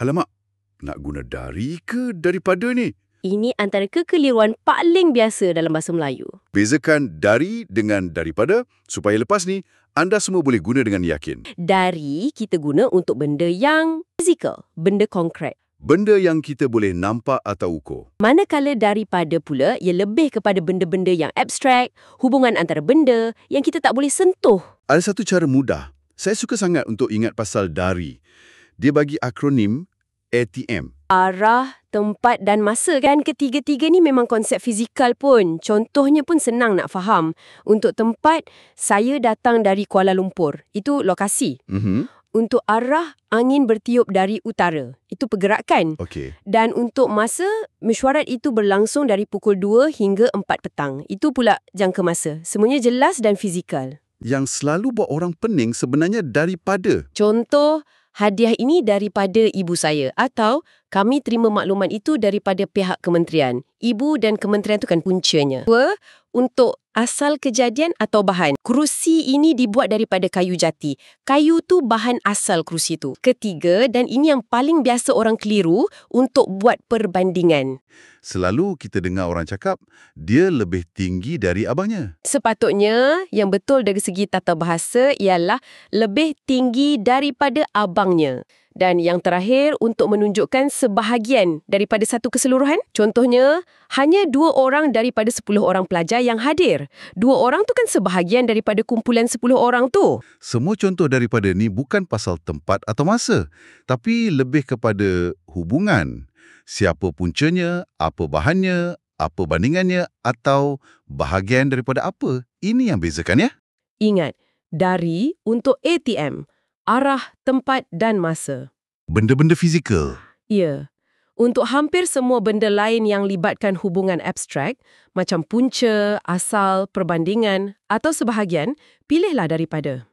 Alamak, nak guna dari ke daripada ni? Ini antara kekeliruan paling biasa dalam bahasa Melayu. Bezakan dari dengan daripada supaya lepas ni anda semua boleh guna dengan yakin. Dari kita guna untuk benda yang fizikal, benda konkret. Benda yang kita boleh nampak atau ukur. Manakala daripada pula, ia lebih kepada benda-benda yang abstrak, hubungan antara benda yang kita tak boleh sentuh. Ada satu cara mudah. Saya suka sangat untuk ingat pasal dari. Dia bagi akronim ATM. Arah, tempat dan masa kan, ketiga-tiga ni memang konsep fizikal pun. Contohnya pun senang nak faham. Untuk tempat, saya datang dari Kuala Lumpur. Itu lokasi. Untuk arah, angin bertiup dari utara. Itu pergerakan. Okey. Dan untuk masa, mesyuarat itu berlangsung dari pukul 2 hingga 4 petang. Itu pula jangka masa. Semuanya jelas dan fizikal. Yang selalu buat orang pening sebenarnya daripada. Contoh, hadiah ini daripada ibu saya. Atau, kami terima makluman itu daripada pihak kementerian. Ibu dan kementerian itu kan puncanya. Dua, untuk asal kejadian atau bahan. Kerusi ini dibuat daripada kayu jati. Kayu tu bahan asal kerusi tu. Ketiga, dan ini yang paling biasa orang keliru, untuk buat perbandingan. Selalu kita dengar orang cakap, dia lebih tinggi dari abangnya. Sepatutnya, yang betul dari segi tata bahasa ialah lebih tinggi daripada abangnya. Dan yang terakhir, untuk menunjukkan sebahagian daripada satu keseluruhan. Contohnya, hanya 2 orang daripada 10 orang pelajar yang hadir. 2 orang tu kan sebahagian daripada kumpulan 10 orang tu. Semua contoh daripada ni bukan pasal tempat atau masa, tapi lebih kepada hubungan. Siapa puncanya, apa bahannya, apa bandingannya, atau bahagian daripada apa. Ini yang bezakan ya. Ingat, dari untuk ATM, arah, tempat dan masa. Benda-benda fizikal. Ya. Untuk hampir semua benda lain yang libatkan hubungan abstrak, macam punca, asal, perbandingan atau sebahagian, pilihlah daripada.